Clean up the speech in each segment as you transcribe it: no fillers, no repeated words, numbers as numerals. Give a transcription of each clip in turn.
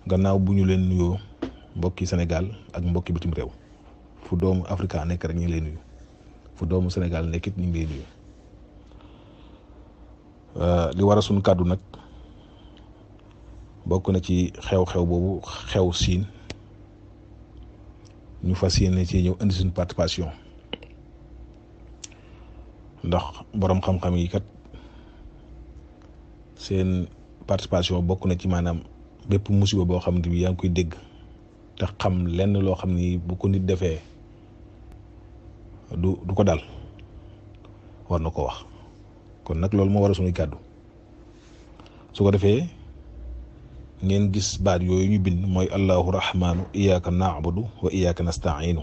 gannaaw bu ñu leen nuyoo mbokki Sénégal ak mbokki bitim réew fu doomu Afrika nekk rek ñu ngi lay nuyu fu doomu Sénégal nekkit ñu ngi lay nuyu li war a suñu kàddu nag bokk na ci xew-xew boobu xew siin ñu fas yéene ci ñëw indi suñu participation ndax borom xam-xam yi kat seen participation bokk na ci maanaam bépp musiba boo xam ne bi yaa ngi koy dégg te xam lenn loo xam ni bu ko nit defee du ko dal war na ko wax kon nag loolu moo war a suñuy kàddu su ko defee ngeen gis baat yooyu ñu bind mooy allahu rahmaanu iyyaka na'budu wa iyyaka nasta'inu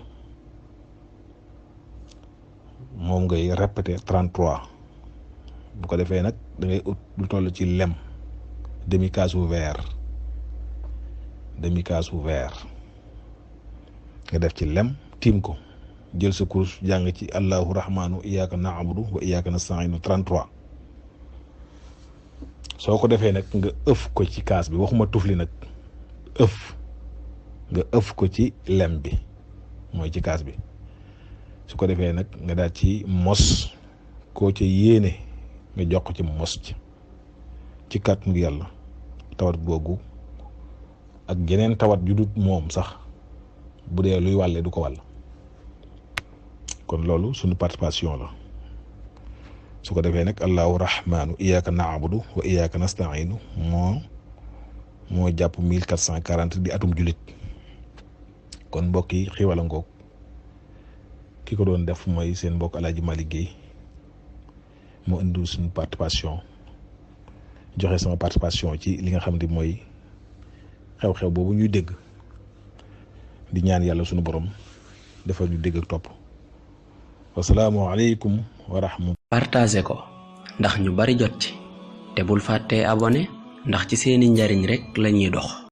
moom ngay répété 33 bu ko defee nag da ngay ut lu toll ci lem demi kaas bu verre nga def ci lem tiim ko jël sa kurus jàng ci allahu rahmaanu iyyaka na'budu wa iyyaka nasta'inu 33 soo ko defee nag nga ëf ko ci kaas bi waxuma tufli nag nga ëf ko ci lem bi mooy ci kaas bi su ko defee nag nga daal ci mos koo ca yéene nga jox ko ci mos ci kàttanu yàlla tawat googu ak geneen tawat ju dut moom sax bu dee luy wàlle du ko wàll kon loolu suñu participation la su ko defee nag allahu rahmaanu iyyaka na'budu wa iyyaka nasta'inu moo jàpp 1440 di atum julit kon mbokk yi xiwala ngoog ki ko doon def mooy seen mbokk Alaaji Malick Guèye moo indi suñu participation joxe sama participation ci li nga xam ne mooy xew-xew boobu ñuy dégg di ñaan yàlla suñu borom defal ñu dégg ak topp wasalaamu aleykum wa rahmatulah. partagé ko ndax ñu bari jot ci te bul fàttee abonné ndax ci seeni njariñ rek lañuy dox.